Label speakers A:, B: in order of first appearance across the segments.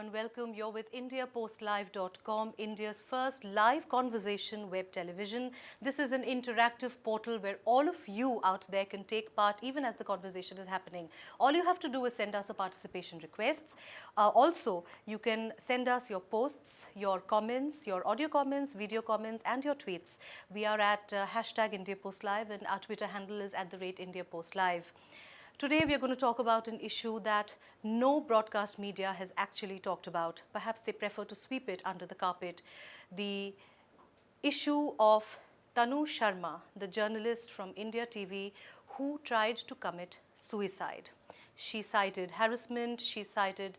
A: everyone. Welcome. You're with IndiaPostLive.com, India's first live conversation web television. This is an interactive portal where all of you out there can take part even as the conversation is happening. All you have to do is send us a participation requests. Also, you can send us your posts, your comments, your audio comments, video comments, and your tweets. We are at hashtag IndiaPostLive, and our Twitter handle is @IndiaPostLive. Today we are going to talk about an issue that no broadcast media has actually talked about. Perhaps they prefer to sweep it under the carpet. The issue of Tanu Sharma, the journalist from India TV who tried to commit suicide. She cited harassment, she cited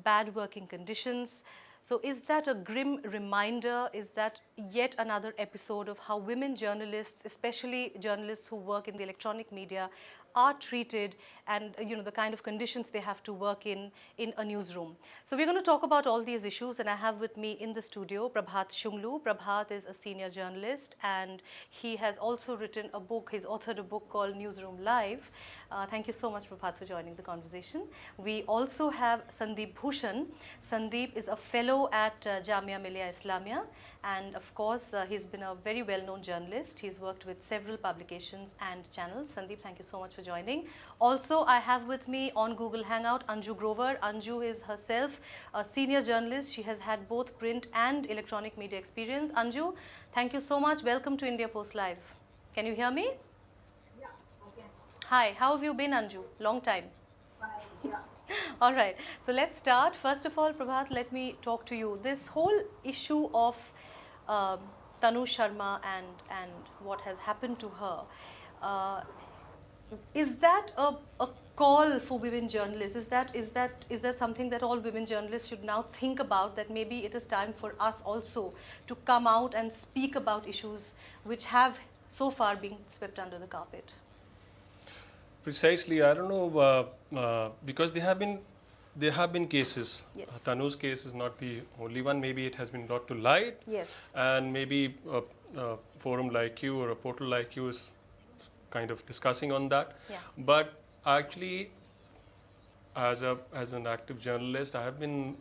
A: bad working conditions. So is that a grim reminder? Is that yet another episode of how women journalists, especially journalists who work in the electronic media, are treated, and the kind of conditions they have to work in a newsroom? So we're going to talk about all these issues, and I have with me in the studio Prabhat Shunglu. Prabhat is a senior journalist, and he has also written a book. He's authored a book called Newsroom Live. Thank you so much, Prabhat, for joining the conversation. We also have Sandeep Bhushan. Sandeep is a fellow at Jamia Millia Islamia, and of course he's been a very well-known journalist. He's worked with several publications and channels. Sandeep, thank you so much for joining. Also, I have with me on Google Hangout Anju Grover. Anju is herself a senior journalist. She has had both print and electronic media experience. Anju, thank you so much. Welcome to India Post Live. Can you hear me?
B: Yeah, okay.
A: Hi, how have you been, Anju? Long time.
B: Fine, yeah.
A: All right, so let's start. First of all, Prabhat, let me talk to you. This whole issue of Tanu Sharma and what has happened to her, is that a call for women journalists? Is that something that all women journalists should now think about, that maybe it is time for us also to come out and speak about issues which have so far been swept under the carpet?
C: Precisely, I don't know, because there have been cases.
A: Yes.
C: Tanu's case is not the only one. Maybe it has been brought to light,
A: Yes.
C: and maybe a forum like you or a portal like you is kind of discussing on that.
A: Yeah.
C: But actually, as an active journalist, I have been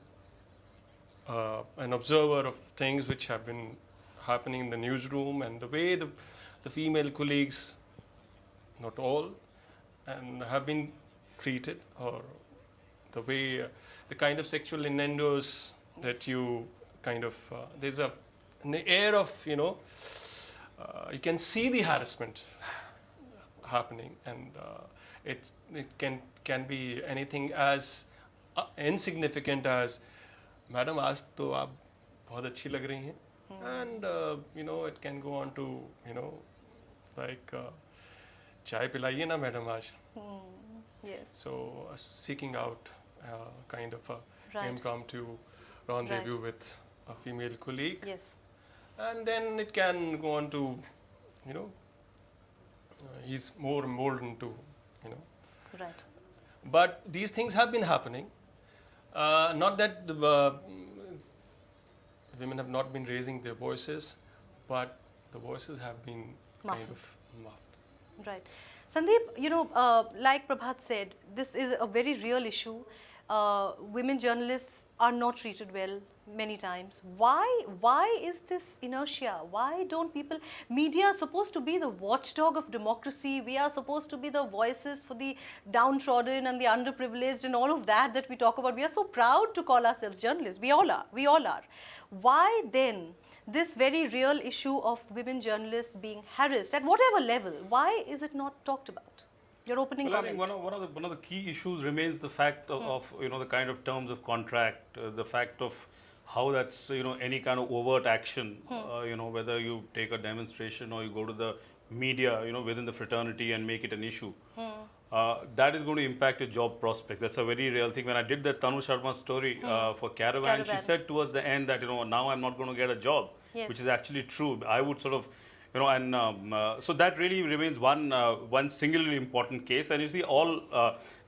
C: an observer of things which have been happening in the newsroom, and the way the female colleagues, not all, and have been treated, or the way the kind of sexual innuendos that you kind of there's an air of you can see the harassment happening, and it can be anything as insignificant as madam aaj to aap bahut achhi lag rahi hain, and it can go on to like chai pilaiye na madam aaj.
A: Yes.
C: So seeking out kind of a
A: Right.
C: impromptu rendezvous
A: Right.
C: with a female colleague,
A: Yes.
C: and then it can go on to he's more emboldened to
A: Right.
C: but these things have been happening. Not that the women have not been raising their voices, but the voices have been kind
A: Muffled.
C: of muffled.
A: Right. Sandeep, like Prabhat said, this is a very real issue. Women journalists are not treated well many times. Why is this inertia? Why don't people? Media is supposed to be the watchdog of democracy. We are supposed to be the voices for the downtrodden and the underprivileged and all of that we talk about. We are so proud to call ourselves journalists. We all are. We all are. Why then this very real issue of women journalists being harassed at whatever level? Why is it not talked about? Your opening
D: Well, I think
A: comments.
D: one of the key issues remains the fact of the kind of terms of contract, the fact of how that's any kind of overt action, whether you take a demonstration or you go to the media, within the fraternity and make it an issue. That is going to impact your job prospects. That's a very real thing. When I did the Tanu Sharma story for Caravan, she
A: Caravan.
D: said towards the end that now I'm not going to get a job,
A: Yes.
D: which is actually true. I would sort of so that really remains one singularly important case. And you see, all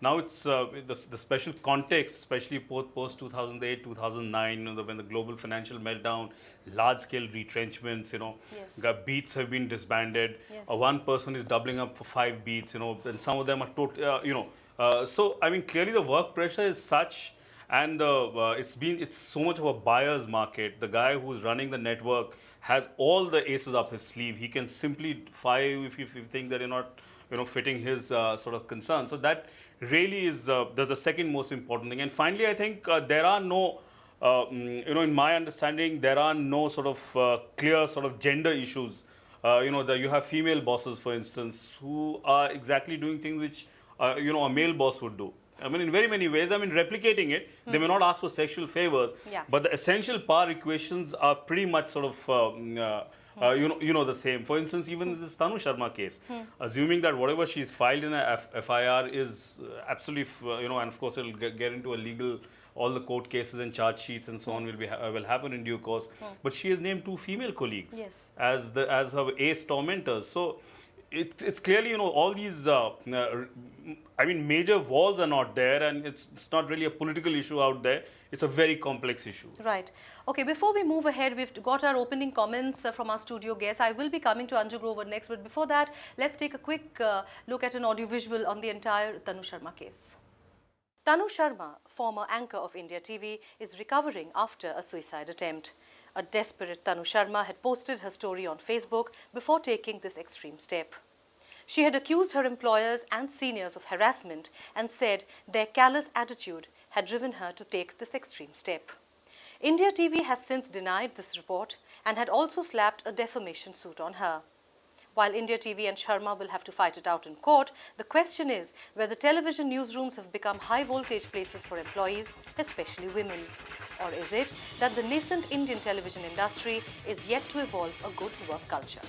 D: now it's the special context, especially post 2008, 2009, when the global financial meltdown, large-scale retrenchments.
A: Yes.
D: Beats have been disbanded.
A: Yes.
D: One person is doubling up for 5 beats. And some of them are so I mean, clearly the work pressure is such. and it's so much of a buyer's market. The guy who's running the network has all the aces up his sleeve. He can simply fire you if you think that you're not fitting his sort of concern. So that really is that's the second most important thing. And finally, I think there are no in my understanding, there are no sort of clear sort of gender issues. You have female bosses, for instance, who are exactly doing things which a male boss would do. I mean, in very many ways, I mean, replicating it, they may not ask for sexual favors,
A: Yeah.
D: but the essential power equations are pretty much sort of, the same. For instance, even in this Tanu Sharma case, assuming that whatever she's filed in a FIR is absolutely, and of course, it'll get into a legal, all the court cases and charge sheets and so on will happen in due course. But she has named 2 female colleagues
A: Yes.
D: as her ace tormentors. So it's clearly, all these, major walls are not there, and it's not really a political issue out there. It's a very complex issue.
A: Right. Okay, before we move ahead, we've got our opening comments from our studio guests. I will be coming to Anju Grover next, but before that, let's take a quick look at an audiovisual on the entire Tanu Sharma case. Tanu Sharma, former anchor of India TV, is recovering after a suicide attempt. A desperate Tanu Sharma had posted her story on Facebook before taking this extreme step. She had accused her employers and seniors of harassment and said their callous attitude had driven her to take this extreme step. India TV has since denied this report and had also slapped a defamation suit on her. While India TV and Sharma will have to fight it out in court, the question is whether television newsrooms have become high-voltage places for employees, especially women. Or is it that the nascent Indian television industry is yet to evolve a good work culture?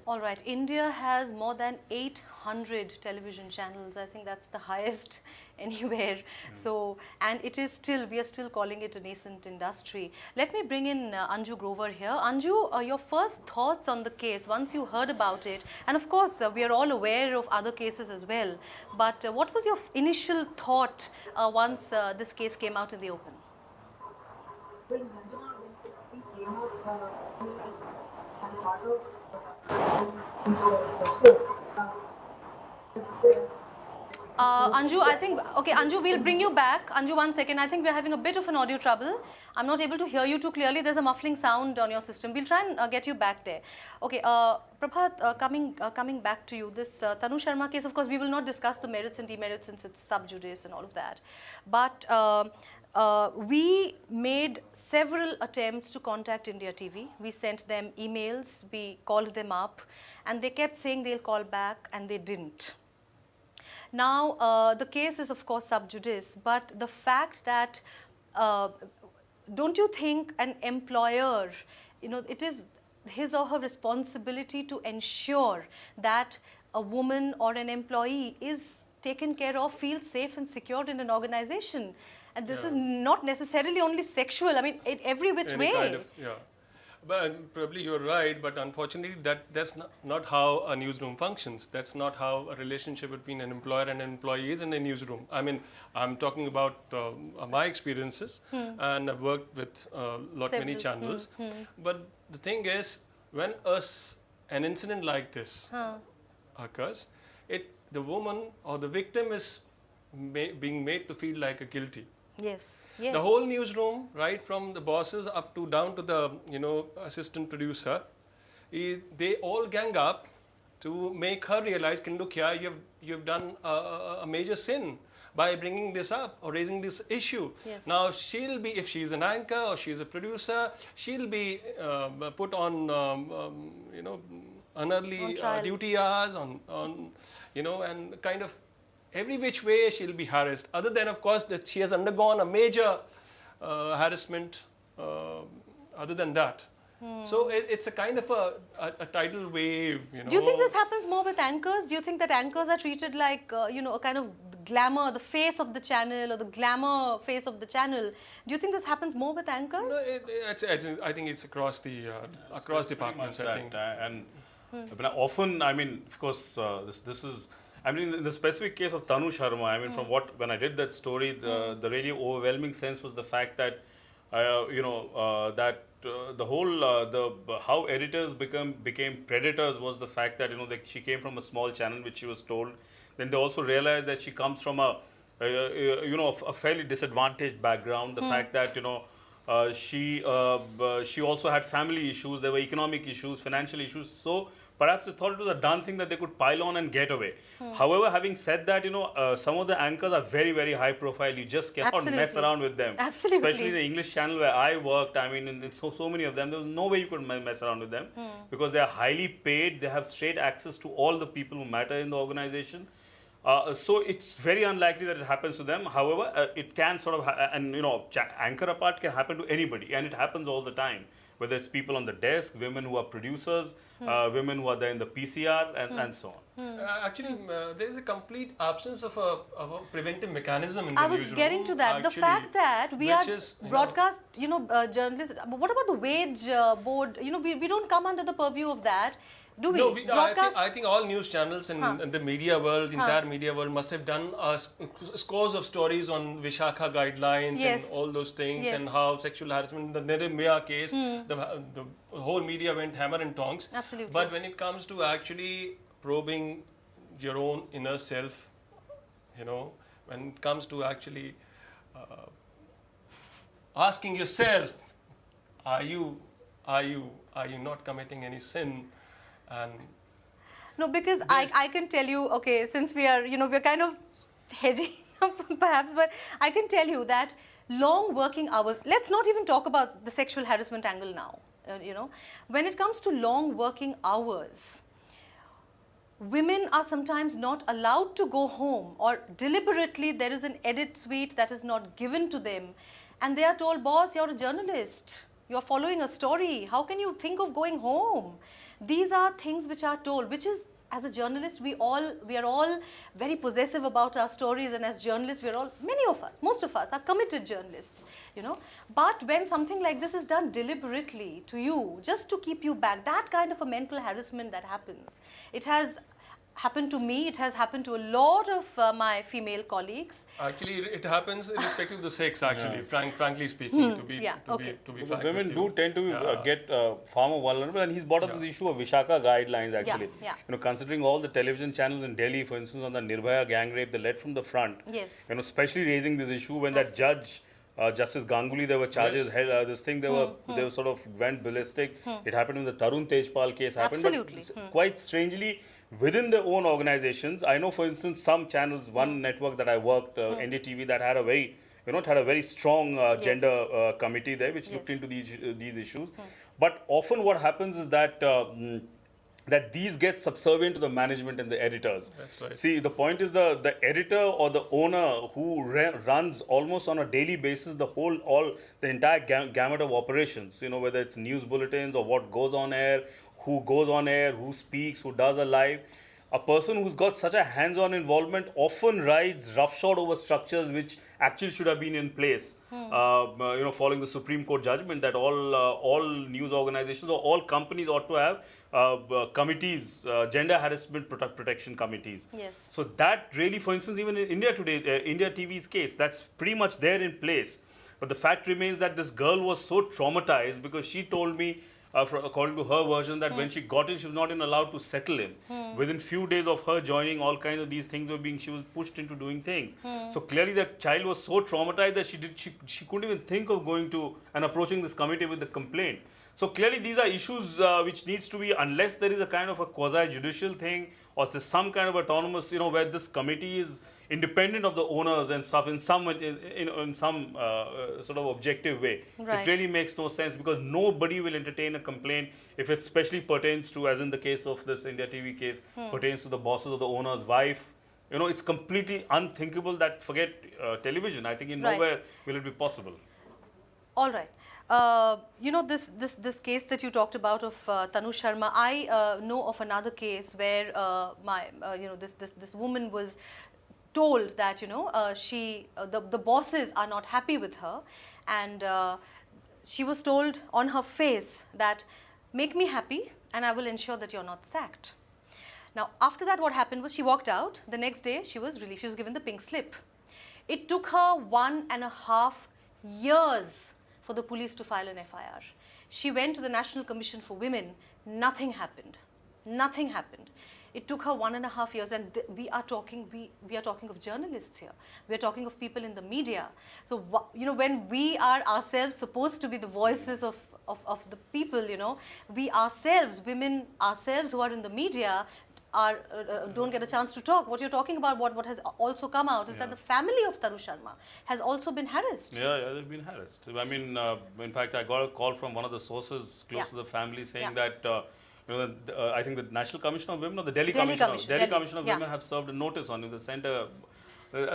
A: All right, India has more than 800 television channels. I think that's the highest anywhere. So, and it is still, we are still calling it a nascent industry. Let me bring in Anju Grover here. Anju, your first thoughts on the case once you heard about it, and of course we are all aware of other cases as well, but what was your initial thought once this case came out in the open?
B: Well, Manjuna, when this thing came out, as part of
A: Anju, I think, okay, Anju, we'll bring you back. Anju, 1 second. I think we're having a bit of an audio trouble. I'm not able to hear you too clearly. There's a muffling sound on your system. We'll try and get you back there. Okay, Prabhat, coming back to you, this Tanu Sharma case, of course, we will not discuss the merits and demerits since it's sub judice and all of that. But we made several attempts to contact India TV. We sent them emails, we called them up, and they kept saying they'll call back, and they didn't. Now, the case is of course sub judice, but the fact that, don't you think an employer, it is his or her responsibility to ensure that a woman or an employee is taken care of, feels safe and secure in an organization? And this is not necessarily only sexual, I mean, in every which way.
C: Kind of, yeah. But probably you're right, but unfortunately that's not how a newsroom functions. That's not how a relationship between an employer and an employee is in a newsroom. I mean, I'm talking about my experiences, and I've worked with many channels. But the thing is, when an incident like this occurs, the woman or the victim is being made to feel like a guilty.
A: Yes, yes.
C: The whole newsroom, right from the bosses up to down to the assistant producer, they all gang up to make her realize, look here, you've done a major sin by bringing this up or raising this issue.
A: Yes.
C: Now she'll be, if she's an anchor or she's a producer, she'll be put on unearthly duty hours on and kind of every which way she'll be harassed, other than of course that she has undergone a major harassment other than that. So it's a kind of a tidal wave,
A: Do you think this happens more with anchors? Do you think that anchors are treated like, a kind of glamour, the face of the channel or the glamour face of the channel? Do you think this happens more with anchors?
C: No, I think it's across the departments, I think.
D: But often, I mean, of course, this is, I mean, in the specific case of Tanu Sharma, I mean, when I did that story, the really overwhelming sense was the fact that, the whole, how editors became predators was the fact that, she came from a small channel which she was told then they also realize that she comes from a fairly disadvantaged background. The fact that she also had family issues, there were economic issues, financial issues. So perhaps they thought it was a done thing that they could pile on and get away. However, having said that, some of the anchors are very, very high profile. You just cannot mess
A: Absolutely.
D: around with them.
A: Absolutely.
D: Especially the English channel where I worked. I mean, in so many of them, there was no way you could mess around with them because they are highly paid. They have straight access to all the people who matter in the organization. So it's very unlikely that it happens to them. However, it can sort of, anchor apart can happen to anybody, and it happens all the time. Whether it's people on the desk, women who are producers, women who are there in the PCR, and so on.
C: Actually, there is a complete absence of a preventive mechanism in the
A: I was
C: newsroom.
A: getting to that. The
C: actually,
A: fact that we are
C: which is,
A: broadcast, journalists. But what about the wage board? We don't come under the purview of that, do we?
C: No,
A: Broadcast.
C: I think all news channels in the media world, entire media world, must have done scores of stories on Vishakha guidelines
A: Yes.
C: and all those things,
A: Yes.
C: and how sexual harassment, the Nirmaya case, the whole media went hammer and tongs.
A: Absolutely.
C: But when it comes to actually probing your own inner self, when it comes to actually asking yourself, are you not committing any sin? And
A: No, because I can tell you, okay, since we are, we're kind of hedging perhaps, but I can tell you that long working hours, let's not even talk about the sexual harassment angle now, when it comes to long working hours, women are sometimes not allowed to go home, or deliberately there is an edit suite that is not given to them, and they are told, boss, you're a journalist, you're following a story, how can you think of going home? These are things which are told, which is, as a journalist, we are all very possessive about our stories, and as journalists, many of us, most of us are committed journalists, But when something like this is done deliberately to you, just to keep you back, that kind of a mental harassment that happens, it has happened to me, it has happened to a lot of my female colleagues.
C: actually, it happens irrespective of the sex. Actually, frankly speaking, to be
D: Because
C: frank
D: women
C: with
D: do
C: you.
D: tend to get far more vulnerable, and he's brought up this issue of Vishaka guidelines actually.
A: Yeah.
D: Considering all the television channels in Delhi, for instance, on the Nirbhaya gang rape, they led from the front.
A: Yes.
D: Especially raising this issue when that judge, Justice Ganguly, there were charges, this thing, they were sort of went ballistic. It happened in the Tarun Tejpal case. Happened,
A: Absolutely.
D: But quite strangely, within their own organizations, I know, for instance, some channels, one network that I worked, NDTV, that had a very strong gender committee there, which looked
A: Yes.
D: into these issues. But often what happens is that that these get subservient to the management and the editors.
C: That's right.
D: See, the point is the editor or the owner who runs almost on a daily basis the entire gamut of operations, whether it's news bulletins or what goes on air, who speaks, who does a live. A person who's got such a hands-on involvement often rides roughshod over structures which actually should have been in place. Following the Supreme Court judgment that all news organizations or all companies ought to have committees, gender harassment protection committees.
A: Yes.
D: So that really, for instance, even in India today, India TV's case, that's pretty much there in place. But the fact remains that this girl was so traumatized because she told me, according to her version, that when she got in, she was not even allowed to settle in. Within few days of her joining, all kinds of these things she was pushed into doing things. So clearly that child was so traumatized that she couldn't even think of going to and approaching this committee with the complaint. So clearly these are issues which needs to be, unless there is a kind of a quasi-judicial thing, or there's some kind of autonomous, where this committee is independent of the owners and stuff in some sort of objective way.
A: Right.
D: It really makes no sense because nobody will entertain a complaint if it especially pertains to, as in the case of this India TV case, pertains to the bosses or the owner's wife. It's completely unthinkable that, forget television, I think in
A: Right.
D: nowhere will it be possible.
A: All right. This case that you talked about of Tanu Sharma, I know of another case where this woman was told that the bosses are not happy with her, and she was told on her face that make me happy and I will ensure that you're not sacked. Now after that, what happened was she walked out. The next day she was released. She was given the pink slip. It took her 1.5 years for the police to file an FIR. She went to the National Commission for Women. Nothing happened. Nothing happened. It took her 1.5 years, and we are talking of journalists here. We are talking of people in the media. So when we are ourselves supposed to be the voices of the people, we ourselves, women ourselves who are in the media, don't get a chance to talk. What you're talking about, what has also come out is that the family of Tanu Sharma has also been harassed.
D: Yeah, they've been harassed. I mean, in fact, I got a call from one of the sources close to the family saying that, I think the National Commission of Women or the Delhi Commission of Women have served a notice on him. They sent a.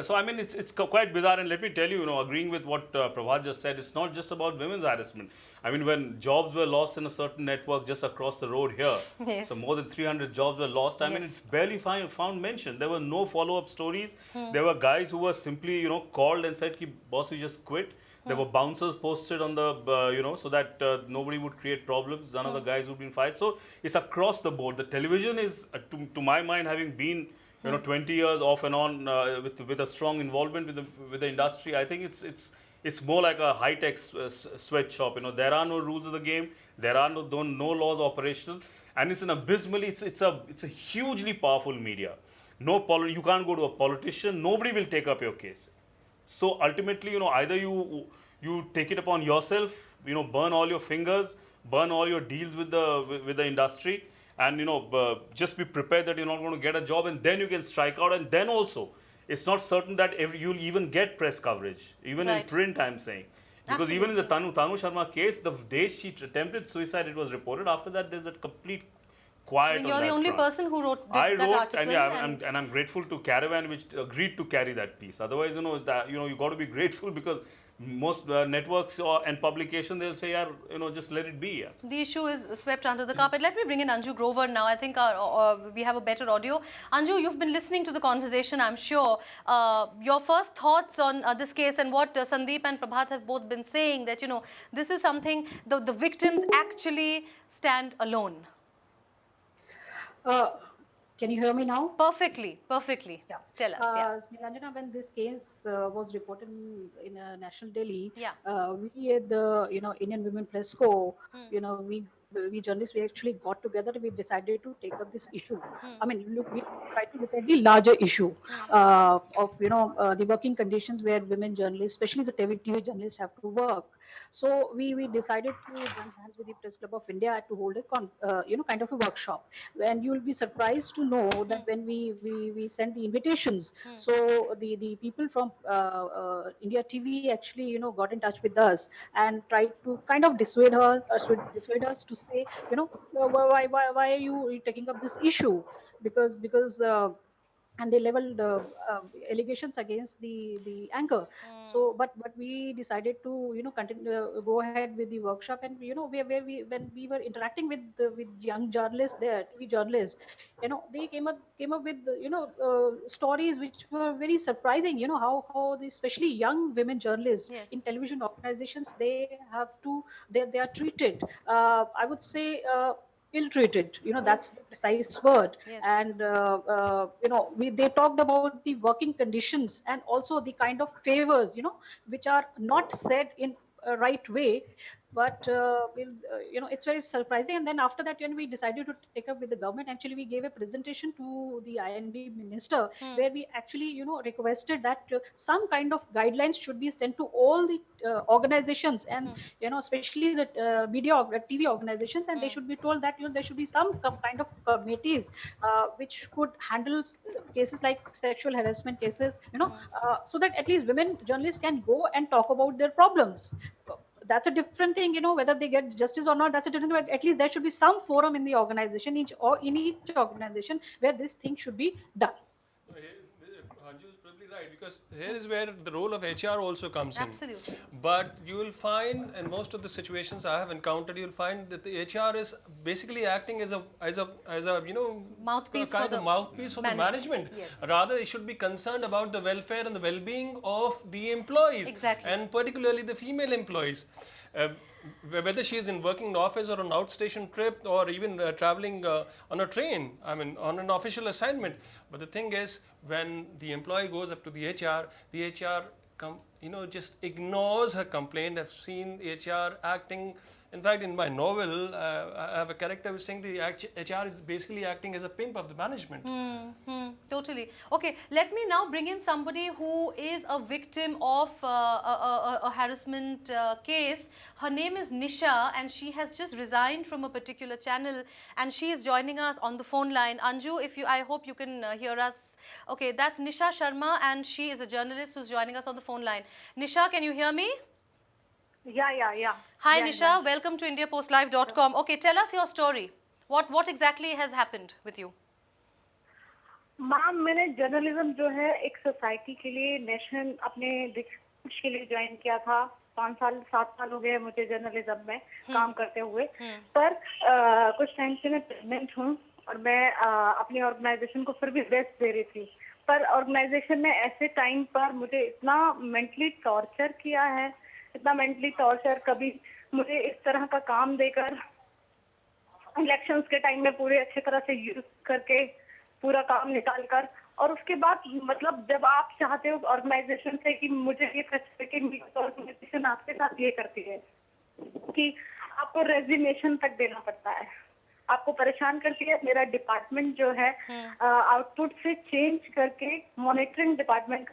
D: So I mean, it's quite bizarre, and let me tell you, agreeing with what Prabhat just said, it's not just about women's harassment. I mean, when jobs were lost in a certain network just across the road here, so more than 300 jobs were lost. I mean, it's barely found mention. There were no follow-up stories. There were guys who were simply, called and said, "Ki boss, you just quit." There were bouncers posted on the, so that nobody would create problems. None of the guys would be fired. So it's across the board. The television is, to my mind, having been 20 years off and on with a strong involvement with the industry. I think it's more like a high-tech sweatshop. There are no rules of the game. There are no laws operational, and it's an abysmally. It's a hugely powerful media. You can't go to a politician. Nobody will take up your case. So ultimately, either you take it upon yourself. Burn all your fingers, burn all your deals with the industry. And just be prepared that you're not going to get a job, and then you can strike out. And then also, it's not certain that you'll even get press coverage, even in print. I'm saying, because even in the Tanu Sharma case, the day she attempted suicide, it was reported. After that, there's a complete quiet.
A: And you're the only person who wrote that article.
D: And I'm grateful to Caravan, which agreed to carry that piece. Otherwise, you got to be grateful, because most networks and publication, they'll say, just let it be.
A: The issue is swept under the carpet. Let me bring in Anju Grover now. I think we have a better audio. Anju, you've been listening to the conversation, I'm sure. Your first thoughts on this case, and what Sandeep and Prabhat have both been saying, that, this is something, the victims actually stand alone.
B: Can you hear me now?
A: Perfectly. Yeah. Tell us.
B: Nilanjana, when this case was reported in National Delhi,
A: Yeah.
B: we at the Indian Women Press Co, we journalists, we actually got together. We decided to take up this issue. I mean, we tried to look at the larger issue of the working conditions where women journalists, especially the TV journalists, have to work. So we decided to join hands with the Press Club of India to hold a kind of a workshop. And you'll be surprised to know that when we sent the invitations, so the people from India TV actually got in touch with us and tried to kind of dissuade us to say, why are you taking up this issue? Because and they leveled allegations against the anchor. So but we decided to continue, go ahead with the workshop. And when we were interacting with young journalists there, TV journalists, they came up with stories which were very surprising. How especially young women journalists in television organizations, they are treated, I would say, ill-treated. That's the precise word. And they talked about the working conditions and also the kind of favors which are not said in a right way, but it's very surprising. And then after that, when we decided to take up with the government, actually we gave a presentation to the INB minister, where we actually requested that some kind of guidelines should be sent to all the organizations, and especially the media TV organizations, and they should be told that there should be some kind of committees which could handle cases like sexual harassment cases, so that at least women journalists can go and talk about their problems. That's a different thing, whether they get justice or not. That's a different thing. But at least there should be some forum in the organization, in each organization, where this thing should be done.
C: Anju is probably right, because here is where the role of HR also comes in.
A: Absolutely.
C: But you will find, in most of the situations I have encountered, you will find that the HR is basically acting as a
A: mouthpiece
C: kind
A: for
C: of mouthpiece for the management.
A: Yes.
C: Rather, they should be concerned about the welfare and the well-being of the employees,
A: Exactly.
C: and particularly the female employees. Whether she is in working office or on outstation trip, or even traveling on a train, I mean on an official assignment. But the thing is, when the employee goes up to the HR just ignores her complaint. I've seen HR acting. In fact, in my novel, I have a character who's saying the HR is basically acting as a pimp of the management.
A: Totally. Okay, let me now bring in somebody who is a victim of a harassment case. Her name is Nisha, and she has just resigned from a particular channel, and she is joining us on the phone line. Anju, I hope you can hear us. Okay, that's Nisha Sharma, and she is a journalist who's joining us on the phone line. Nisha, can you hear me?
E: Yeah.
A: Hi,
E: Yeah,
A: Nisha.
E: yeah.
A: Welcome to IndiaPostLive.com. Okay, tell us your story. What exactly has happened with you?
E: Ma'am मैंने journalism जो है एक society के लिए national अपने देश के लिए ज्वाइन किया था 7 साल हो गए मुझे जर्नलिज्म में काम करते हुए पर कुछ टाइम से मैं प्रेग्नेंट हूँ और मैं अपनी ऑर्गेनाइजेशन को फिर भी बेस्ट दे रही थी पर ऑर्गेनाइजेशन ने ऐसे टाइम पर मुझे इतना मेंटली टॉर्चर किया है इतना मेंटली टॉर्चर कभी मुझे इस तरह का काम देकर इलेक्शंस के टाइम में पूरे अच्छे तरह से यूज करके पूरा काम निकाल कर और उसके बाद मतलब जब आप चाहते हो ऑर्गेनाइजेशन से कि मुझे ये फैसिलिटी ऑर्गेनाइजेशन आपके साथ ये करती है कि आपको रेजिग्नेशन तक देना पड़ता है आपको परेशान करती है मेरा डिपार्टमेंट जो है आउटपुट से चेंज करके मॉनिटरिंग डिपार्टमेंट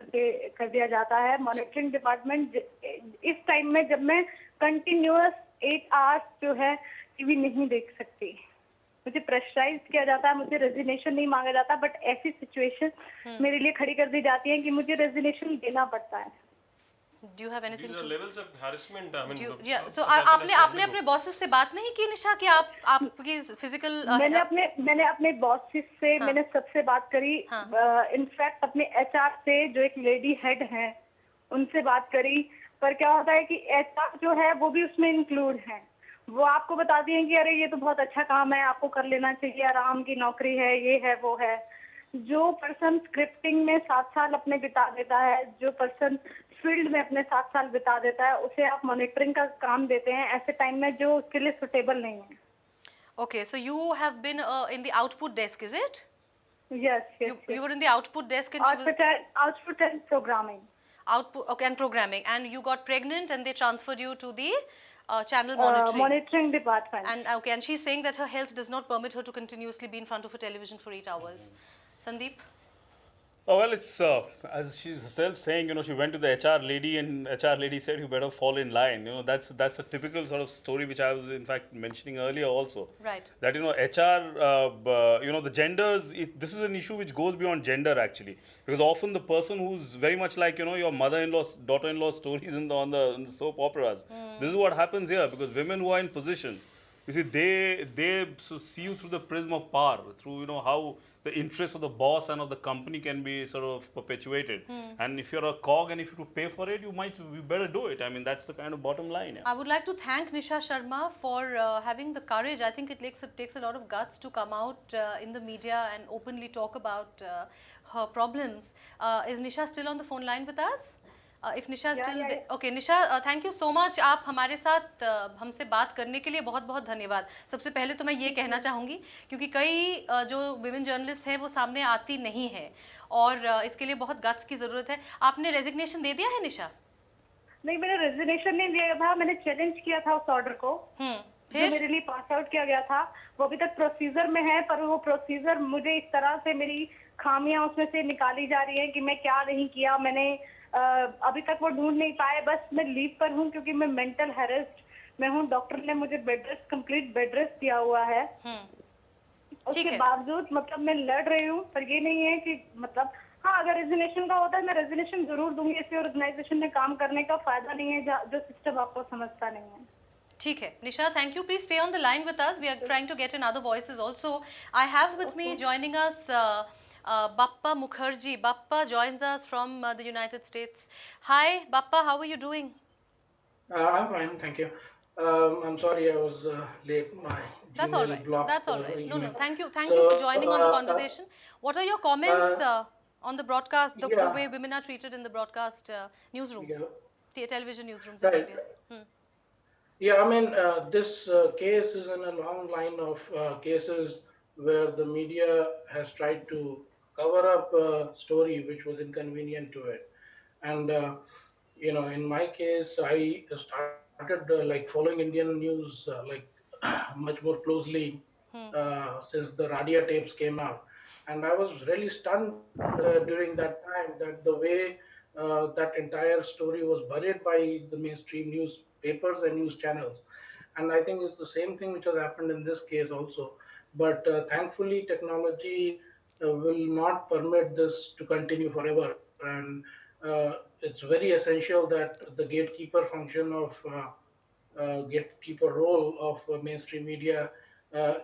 E: कर दिया जाता है मॉनिटरिंग डिपार्टमेंट इस टाइम में जब मैं कंटिन्यूअस 8 आवर्स जो है टीवी नहीं देख सकती मुझे प्रेशराइज किया जाता है मुझे रेजिग्नेशन नहीं मांगा जाता बट ऐसी सिचुएशन मेरे लिए खड़ी कर दी जाती है कि मुझे रेजिग्नेशन देना पड़ता है
A: Do you have anything
C: These are
A: to?
C: levels of harassment. I mean,
A: Yeah. So
C: a person has
A: आपने
C: to
A: अपने
C: go.
A: बॉसेस से बात नहीं की निशा कि आपकी फिजिकल
E: मैंने अपने बॉसेस से मैंने सबसे बात करी इनफैक्ट अपने एचआर से जो एक लेडी हेड है उनसे बात करी पर क्या होता है कि एचआर जो है वो भी उसमें इंक्लूड है वो आपको बताती हैं कि अरे ये तो बहुत अच्छा काम है आपको कर लेना चाहिए आराम की नौकरी है ये है वो है जो पर्सन स्क्रिप्टिंग में 7 साल अपने बिता देता है जो पर्सन फील्ड में अपने 7 साल बिता देता है उसे आप मॉनिटरिंग का काम देते हैं ऐसे टाइम में जो उसके लिए सुटेबल नहीं है
A: Okay, so you have been in the output desk, is it?
E: Yes
A: You were in the output desk and she was
E: output and programming
A: output, okay, and programming, and you got pregnant and they transferred you to the channel monitoring.
E: Monitoring department
A: And okay, and she's saying that her health does not permit her to continuously be in front of a television for 8 hours. Sandeep?
D: Oh, well, it's as she's herself saying, she went to the HR lady and HR lady said, you better fall in line. That's a typical sort of story which I was in fact mentioning earlier also.
A: Right.
D: That, HR, the genders, this is an issue which goes beyond gender actually. Because often the person who's very much like, your mother-in-law, daughter-in-law stories on the soap operas. This is what happens here because women who are in position, you see, they see you through the prism of power, through, how the interests of the boss and of the company can be sort of perpetuated. And if you're a cog and if you pay for it, you better do it. I mean, that's the kind of bottom line. Yeah.
A: I would like to thank Nisha Sharma for having the courage. I think it takes a lot of guts to come out in the media and openly talk about her problems. Is Nisha still on the phone line with us? If Nisha is still there. Okay, Nisha, thank you so much. आप हमारे साथ हमसे बात करने के लिए बहुत बहुत धन्यवाद. सबसे पहले तो मैं ये कहना चाहूँगी क्योंकि कई जो विमेन जर्नलिस्ट हैं वो सामने आती नहीं है और इसके लिए बहुत गट्स की ज़रूरत है. आपने रेजिग्नेशन दे दिया है निशा?
E: नहीं मैंने रेजिग्नेशन नहीं दिया था मैंने चैलेंज किया था उस ऑर्डर को जो मेरे लिए पास आउट किया गया था वो अभी तक प्रोसीजर में है पर वो प्रोसीजर मुझे इस तरह से मेरी खामियां उसमें से निकाली जा रही है कि मैं क्या नहीं किया मैंने अभी तक वो ढूंढ नहीं पाए बस मैं लीव पर हूँ क्योंकि मैं मेंटल हेरेस्ड मैं हूँ डॉक्टर ने मुझे bed rest complete bed rest दिया हुआ है उसके बावजूद मतलब मैं लड़ रही हूँ पर ये नहीं है कि मतलब हाँ अगर रेजिग्नेशन का होता है मैं रेजिग्नेशन जरूर दूंगी इस ऑर्गेनाइजेशन में काम करने का फायदा नहीं है जो सिस्टम आपको समझता नहीं है
A: ठीक है Nisha thank you please stay on the line with us we are trying to get in other voices also I have with me joining us Bappa Mukherjee. Bappa joins us from the United States. Hi, Bappa, how are you doing?
F: I'm fine, thank you. I'm sorry I was late. My
A: That's all
F: Gmail
A: right.
F: blocked
A: That's all
F: the
A: right. No,
F: email.
A: thank you. Thank you for joining on the conversation. What are your comments on the broadcast, the
F: yeah.
A: way women are treated in the broadcast newsroom, television newsrooms in
F: Right.
A: India?
F: Yeah, I mean, this case is in a long line of cases where the media has tried to cover up a story which was inconvenient to it. And in my case, I started like following Indian news like much more closely since the Radia tapes came out, and I was really stunned during that time that the way that entire story was buried by the mainstream newspapers and news channels. And I think it's the same thing which has happened in this case also. But thankfully, technology will not permit this to continue forever. And it's very essential that the gatekeeper function of gatekeeper role of mainstream media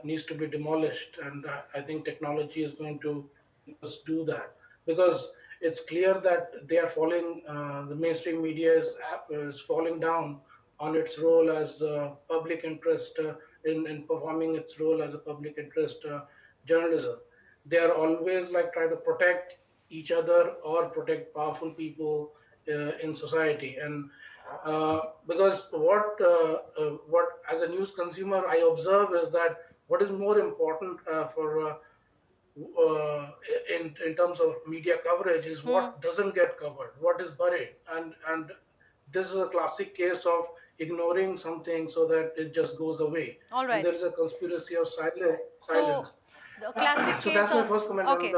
F: needs to be demolished. And I think technology is going to help us do that, because it's clear that they are falling, the mainstream media is falling down on its role as public interest in performing its role as a public interest journalism. They are always like trying to protect each other or protect powerful people in society. And because what as a news consumer I observe is that what is more important for in terms of media coverage is what doesn't get covered, what is buried, and this is a classic case of ignoring something so that it just goes away,
A: All
F: and
A: right.
F: there is a conspiracy of
A: So
F: silence.
A: the classic
F: So
A: case
F: that's my
A: of,
F: first comment, and
A: okay,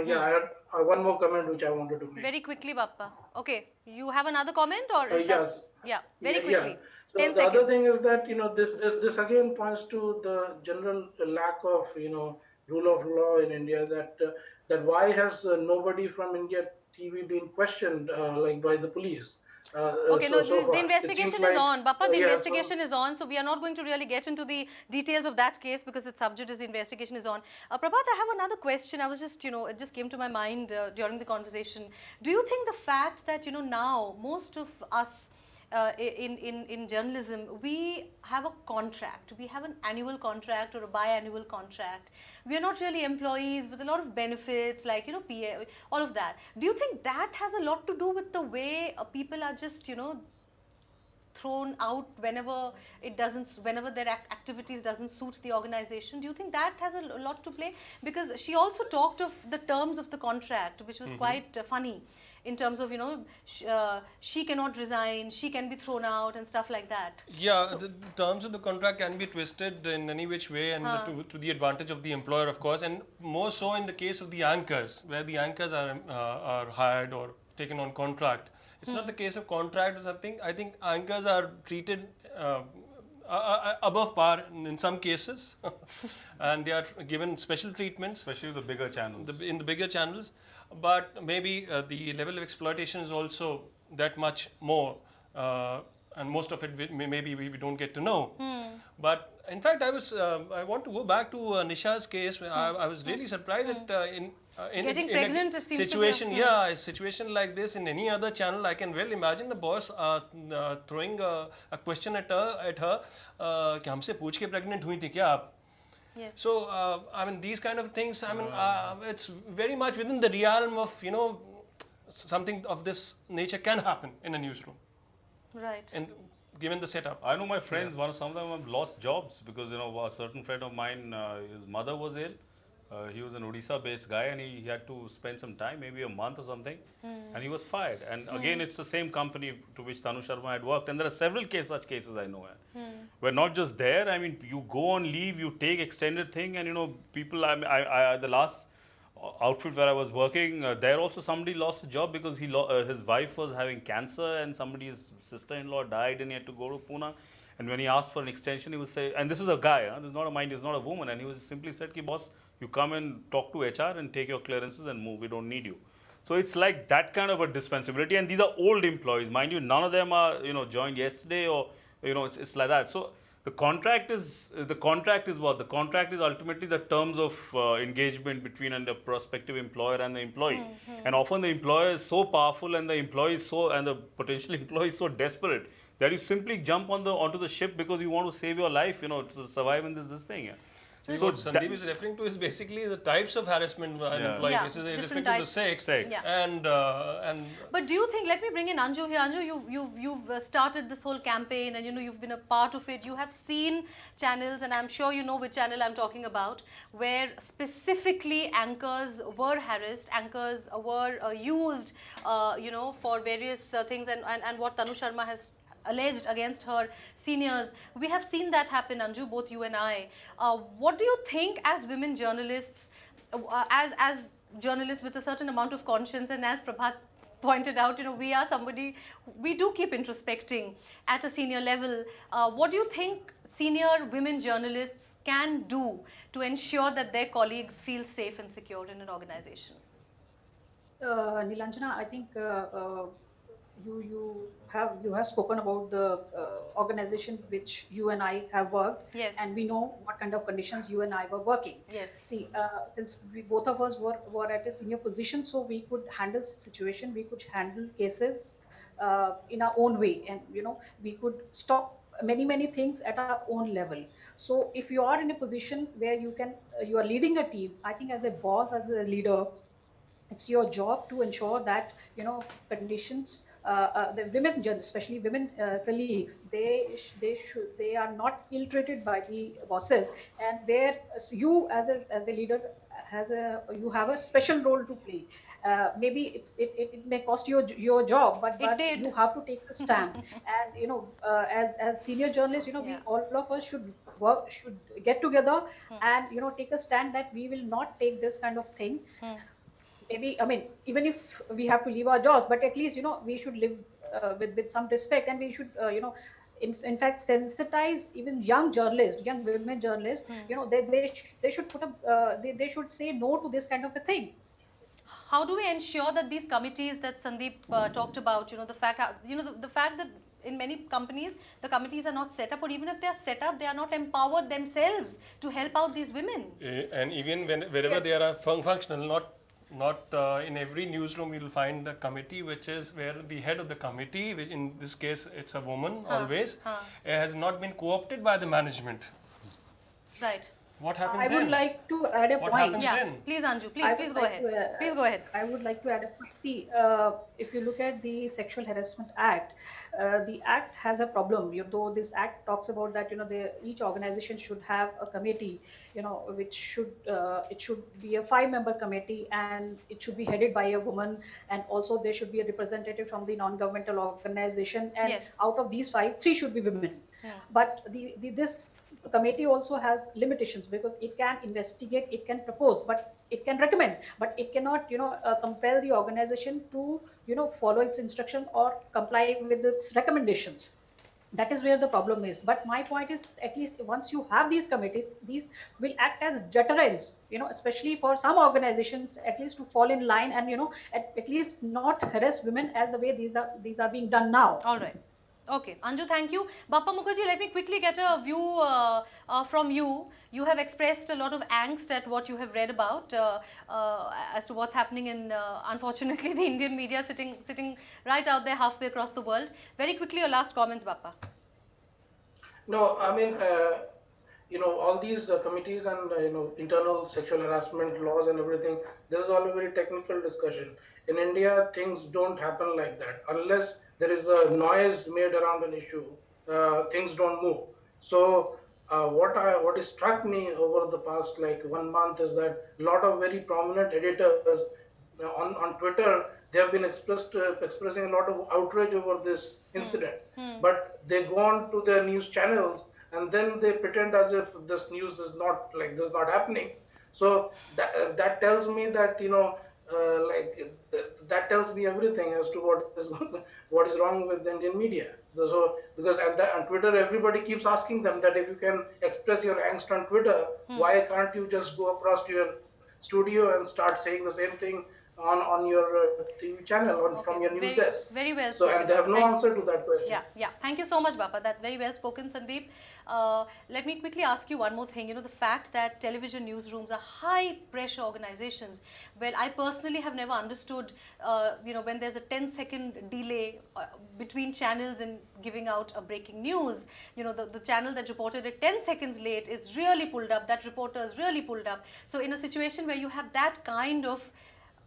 F: yeah, I had one more comment which I wanted to make.
A: very quickly, Bappa. Okay, you have another comment or is that,
F: Yes,
A: yeah, very
F: yeah.
A: quickly.
F: So
A: 10
F: the other
A: seconds.
F: thing is that this again points to the general lack of rule of law in India. That why has nobody from India TV been questioned like by the police
A: Okay, no,
F: so
A: the
F: far? It seems
A: investigation is
F: like
A: on. Bappa, the
F: yeah. So
A: investigation is on, so we are not going to really get into the details of that case because it's subject as the investigation is on. Prabhat, I have another question. I was just, it just came to my mind during the conversation. Do you think the fact that, now most of us in journalism, we have a contract. We have an annual contract or a biannual contract. We are not really employees with a lot of benefits like, PA, all of that. Do you think that has a lot to do with the way people are just, thrown out whenever whenever their activities doesn't suit the organization? Do you think that has a lot to play? Because she also talked of the terms of the contract, which was quite funny, in terms of she cannot resign, she can be thrown out and stuff like that.
C: Yeah, the terms of the contract can be twisted in any which way and to the advantage of the employer, of course, and more so in the case of the anchors, where the anchors are hired or taken on contract. It's not the case of contract or something. I think anchors are treated above par in some cases, and they are given special treatments.
D: Especially the bigger channels.
C: In the bigger channels, but maybe the level of exploitation is also that much more, and most of it maybe we don't get to know. But in fact, I want to go back to Nisha's case. I was really surprised that
A: Getting
C: in
A: pregnant
C: a
A: seems to be a-
C: situation, a situation like this in any other channel, I can well imagine the boss throwing a question at her कि हमसे पूछ के pregnant हुई थी क्या आप?
A: Yes.
C: So, I mean, these kind of things, I mean, it's very much within the realm of, something of this nature can happen in a newsroom,
A: Right.
C: and given the setup.
D: I know my friends, some of them have lost jobs because, a certain friend of mine, his mother was ill. He was an Odisha-based guy, and he had to spend some time, maybe a month or something, and he was fired. And again, it's the same company to which Tanu Sharma had worked, and there are several such cases I know. Where not just there, I mean, you go on leave, you take extended thing, and people. The last outfit where I was working, there also somebody lost a job because his wife was having cancer, and somebody's sister-in-law died, and he had to go to Pune. And when he asked for an extension, he would say, and this is a guy, this is not a mind, he's not a woman, and he was simply said, "Ki boss, you come and talk to HR and take your clearances and move. We don't need you." So it's like that kind of a dispensability, and these are old employees, mind you. None of them are joined yesterday, or it's like that. So the contract is what? The contract is ultimately the terms of engagement between a prospective employer and the employee. And often the employer is so powerful, and the potential employee is so desperate that you simply jump onto the ship because you want to save your life, to survive in this thing. Yeah.
C: See, what Sandeep is referring to is basically the types of harassment an
D: Yeah.
C: employee
A: Yeah,
C: faces in
A: different
C: respect to the
A: types.
C: sex.
A: Yeah.
C: And
A: But do you think? Let me bring in Anju here. Anju, you've started this whole campaign, and you've been a part of it. You have seen channels, and I'm sure you know which channel I'm talking about, where specifically anchors were harassed, anchors were used, for various things, and what Tanu Sharma has alleged against her seniors. We have seen that happen, Anju, both you and I. What do you think as women journalists, as journalists with a certain amount of conscience, and as Prabhat pointed out, we are somebody, we do keep introspecting at a senior level. What do you think senior women journalists can do to ensure that their colleagues feel safe and secure in an organization?
B: Nilanjana, I think you have spoken about the organization which you and I have worked,
A: Yes.
B: and we know what kind of conditions you and I were working.
A: Yes.
B: See, since we both of us were at a senior position, so we could handle situation, we could handle cases in our own way, and we could stop many things at our own level. So if you are in a position where you are leading a team, I think as a boss, as a leader, it's your job to ensure that conditions, the women, especially women colleagues, they are not ill treated by the bosses, and where you as a leader you have a special role to play. Maybe it may cost you your job, but
A: did.
B: you have to take a stand. And as senior journalists, we
A: Yeah.
B: all of us should get together and take a stand that we will not take this kind of thing. Maybe, I mean, even if we have to leave our jobs, but at least we should live with some respect, and we should in fact sensitize even young journalists, young women journalists. They should put up they should say no to this kind of a thing.
A: How do we ensure that these committees that Sandeep talked about, the fact that in many companies the committees are not set up, or even if they are set up, they are not empowered themselves to help out these women?
C: and even wherever they are functional, not in every newsroom you will find a committee which is where the head of the committee, which in this case it's a woman always, has not been co-opted by the management.
A: Right.
C: What happens
B: I
C: then?
B: would like to add a
C: What
B: point.
C: happens
A: Yeah.
C: then?
A: Please, Anju.
B: I
A: Please
B: would
A: go
B: like
A: ahead.
B: to,
A: Please go ahead.
B: I would like to add a point. See, if you look at the Sexual Harassment Act, the act has a problem. Though this act talks about that, each organization should have a committee, which should it should be a 5-member committee, and it should be headed by a woman, and also there should be a representative from the non-governmental organization, and
A: Yes.
B: out of these 5, 3 should be women. But this committee also has limitations, because it can investigate, it can propose, but it can recommend, but it cannot compel the organization to follow its instruction or comply with its recommendations. That is where the problem is. But my point is, at least once you have these committees, these will act as deterrents, especially for some organizations, at least to fall in line, and at least not harass women as the way these are being done now.
A: All right. Okay, Anju, thank you. Bappa Mukherjee, let me quickly get a view from you. You have expressed a lot of angst at what you have read about as to what's happening in, unfortunately, the Indian media sitting right out there halfway across the world. Very quickly, your last comments, Bappa.
F: No, I mean, all these committees and internal sexual harassment laws and everything. This is all a very technical discussion. In India, things don't happen like that unless there is a noise made around an issue. Things don't move. So what has struck me over the past like 1 month is that a lot of very prominent editors on Twitter, they have been expressing a lot of outrage over this incident. But they go on to their news channels and then they pretend as if this news is not happening. So that tells me that that tells me everything as to what is wrong with the Indian media. So because on Twitter everybody keeps asking them that if you can express your angst on Twitter, why can't you just go across to your studio and start saying the same thing on your TV channel from your news
A: very,
F: desk.
A: very well
F: So,
A: spoken.
F: and they have no
A: Thank-
F: answer to that question.
A: Yeah, yeah. Thank you so much, Bappa. That very well spoken, Sandeep. Let me quickly ask you one more thing. You know, the fact that television newsrooms are high pressure organizations, well, I personally have never understood, you know, when there's a 10-second delay between channels in giving out a breaking news, you know, the channel that reported it 10 seconds late is really pulled up, that reporter is really pulled up. So in a situation where you have that kind of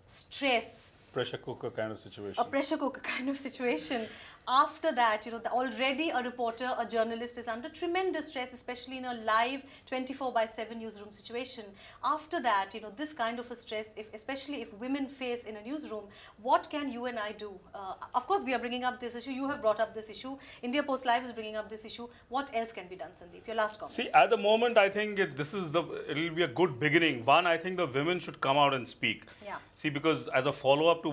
A: stress,
D: Pressure cooker kind of situation.
A: a pressure cooker kind of situation, after that, you know, already a reporter, a journalist is under tremendous stress, especially in a live 24/7 newsroom situation. After that, you know, this kind of a stress, especially if women face in a newsroom, what can you and I do? Of course, we are bringing up this issue. You have brought up this issue. India Post Live is bringing up this issue. What else can be done, Sandeep? Your last comment.
D: See, at the moment, I think it'll be a good beginning. One, I think the women should come out and speak.
A: Yeah.
D: See, because as a follow-up to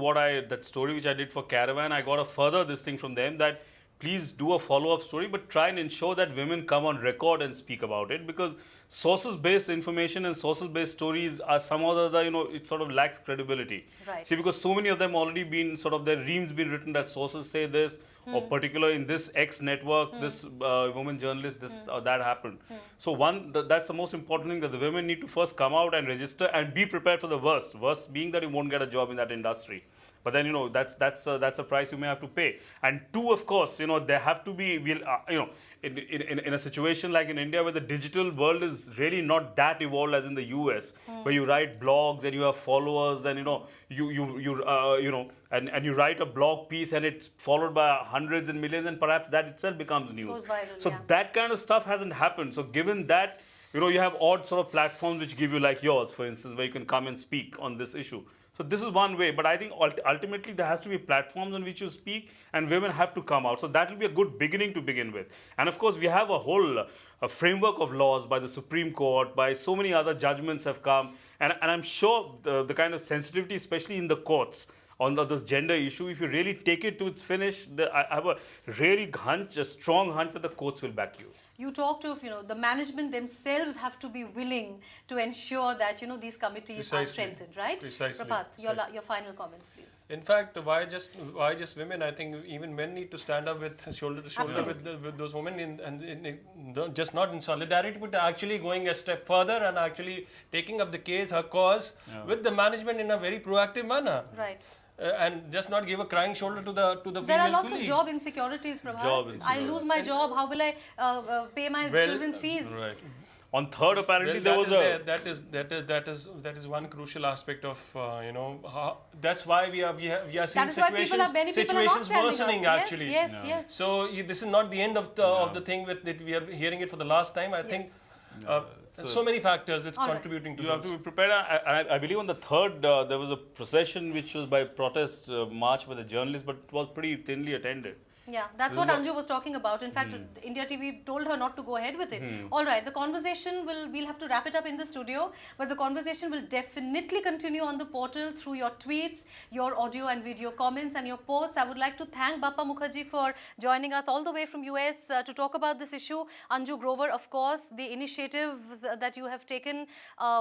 D: that story which I did for Caravan, I got a further this thing from them that please do a follow-up story, but try and ensure that women come on record and speak about it, because sources-based information and sources-based stories are somehow or other, you know, it sort of lacks credibility.
A: Right.
D: See, because so many of them already been sort of their reams been written that sources say this, or particular in this X network, this woman journalist, this or that happened. So that's the most important thing, that the women need to first come out and register and be prepared for the worst. Worst being that you won't get a job in that industry. But then, you know, that's a price you may have to pay. And two, of course, you know, there have to be, you know, in a situation like in India where the digital world is really not that evolved as in the US, where you write blogs and you have followers, and you know, you know, and you write a blog piece and it's followed by hundreds and millions, and perhaps that itself becomes news.
A: Goes viral,
D: So
A: yeah.
D: that kind of stuff hasn't happened. So given that, you know, you have odd sort of platforms which give you, like yours, for instance, where you can come and speak on this issue. So this is one way, but I think ultimately there has to be platforms on which you speak, and women have to come out. So that will be a good beginning to begin with. And of course, we have a whole framework of laws by the Supreme Court, by so many other judgments have come. And I'm sure the kind of sensitivity, especially in the courts, on this gender issue, if you really take it to its finish, I have a really a strong hunch that the courts will back you.
A: You talked of, you know, the management themselves have to be willing to ensure that, you know, these committees are
C: Precisely.
A: strengthened, right?
C: Precisely.
A: Prabhat,
C: Precisely.
A: your final comments, please.
C: In fact, why just women? I think even men need to stand up with shoulder to shoulder with those women, just not in solidarity, but actually going a step further and actually taking up the case, her cause, with the management in a very proactive manner.
A: Right.
C: And just not give a crying shoulder to the
A: There are
C: female
A: lots
C: colleague.
A: of job insecurities, Prabhat.
D: Job
A: I
D: insecurity.
A: lose my job. How will I pay my
C: Well,
A: children's fees?
D: Right. On third, apparently,
C: Well, that is one crucial aspect of you know, that's why we are seeing
A: That is why many people are not
C: situations
A: standing
C: worsening
A: up.
C: actually.
A: Yes, yes.
C: So this is not the end of the thing that we are hearing it for the last time. I think so many factors that's
A: All right.
C: contributing to
D: You have
C: this.
D: to be prepared. I believe on the third, there was a procession which was by protest march by the journalists, but it was pretty thinly attended.
A: Yeah, that's what Anju was talking about. In fact, India TV told her not to go ahead with it. All right, the conversation we'll have to wrap it up in the studio, but the conversation will definitely continue on the portal through your tweets, your audio and video comments and your posts. I would like to thank Bappa Mukherjee for joining us all the way from US to talk about this issue. Anju Grover, of course, the initiatives that you have taken,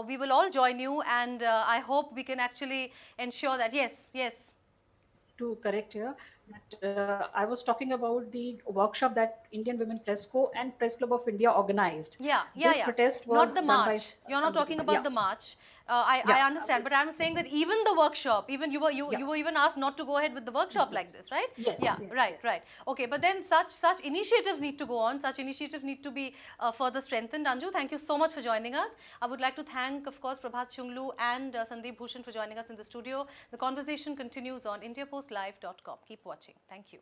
A: we will all join you, and I hope we can actually ensure that, yes.
B: To correct here, that I was talking about the workshop that Indian Women Press Co and Press Club of India organized.
A: This protest was
B: Not
A: the march. You're not talking about the march. I understand, but I'm saying that even the workshop, even you were even asked not to go ahead with the workshop like this, right?
B: Yes,
A: Yeah.
B: yes,
A: Right.
B: yes.
A: Right. Okay. But then such initiatives need to go on. Such initiatives need to be further strengthened. Anju, thank you so much for joining us. I would like to thank, of course, Prabhat Chunglu and Sandeep Bhushan for joining us in the studio. The conversation continues on IndiaPostLive.com. Keep watching. Thank you.